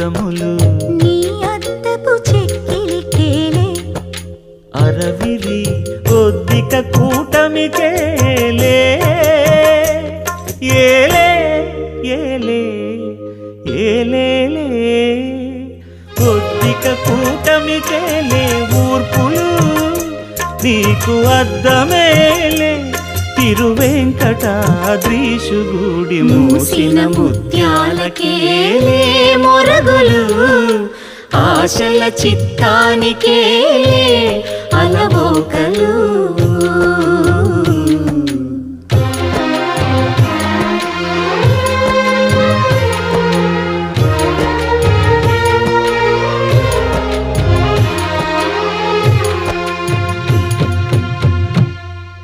ముదములు నీ అద్దపు చెక్కిలికేలే అరవిరి ఒద్దిక కూటమికేలే ఏలే ఏలే ఏలేలే ఒద్దిక కూటమికేలే ఊర్పులు నీకు అద్దమేలే తిరువెంకటాద్రీశుగుడి మూసిన ముత్యాలకేలే మొరగులు ఆశల చిత్తానికేలే అలవోకలు